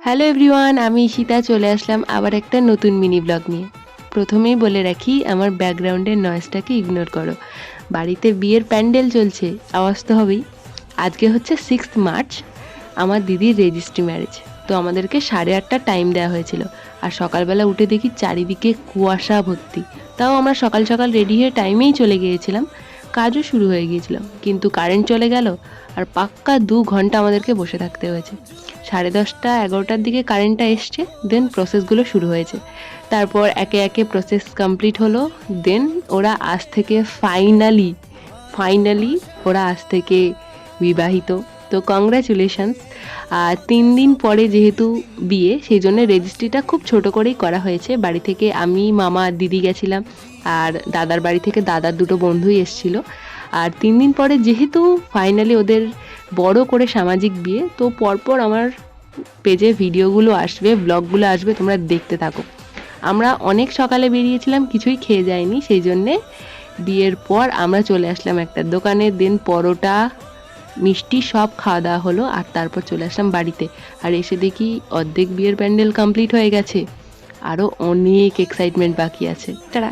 Hello everyone, আমি ঈশিতা চলে আসলাম আবার একটা নতুন মিনি ব্লগ নিয়ে। প্রথমেই বলে রাখি, আমার ব্যাকগ্রাউন্ডের নয়েজটাকে ইগনোর করো। বাড়িতে বিয়ের প্যান্ডেল চলছে, আওয়াজ তো হবেই। আজকে হচ্ছে 6 মার্চ, আমার দিদির রেজিস্ট্রি ম্যারেজ। তো আমাদেরকে 8:30 টাইম দেওয়া হয়েছিল, আর সকালবেলা উঠে দেখি চারিদিকে কুয়াশা ভর্তি। তাও আমরা সকাল সকাল রেডি হয়ে টাইমেই চলে গিয়েছিলাম, কাজও শুরু হয়ে গিয়েছিল। কিন্তু কারেন্ট চলে গেল, আর পাক্কা 2 ঘন্টা আমাদেরকে বসে থাকতে হয়েছে। 10:30-11টার দিকে কারেন্টটা এসছে, দেন প্রসেসগুলো শুরু হয়েছে। তারপর একে একে প্রসেস কমপ্লিট হলো। দেন ওরা আজ থেকে ফাইনালি ওরা আজ থেকে বিবাহিত। তো কংগ্রাচুলেশনস। আর 3 দিন পরে যেহেতু বিয়ে, সেই জন্য রেজিস্ট্রিটা খুব ছোট করেই করা হয়েছে। বাড়ি থেকে আমি, মামা আর দিদি গেছিলাম, আর দাদার বাড়ি থেকে দাদার দুটো বন্ধুই এসেছিলো। আর 3 দিন পরে যেহেতু ফাইনালি ওদের বড় করে সামাজিক বিয়ে, তো পরপর আমার পেজে ভিডিওগুলো আসবে, ব্লগগুলো আসবে, তোমরা দেখতে থাকো। আমরা অনেক সকালে বেরিয়েছিলাম, কিছুই খেয়ে যায়নি, সেই জন্যে বিয়ের পর আমরা চলে আসলাম একটা দোকানে। দেন পরোটা, মিষ্টি সব খাওয়া দাওয়া হলো, আর তারপর চলে আসলাম বাড়িতে। আর এসে দেখি অর্ধেক বিয়ের প্যান্ডেল কমপ্লিট হয়ে গেছে, আরও অনেক এক্সাইটমেন্ট বাকি আছে। তারা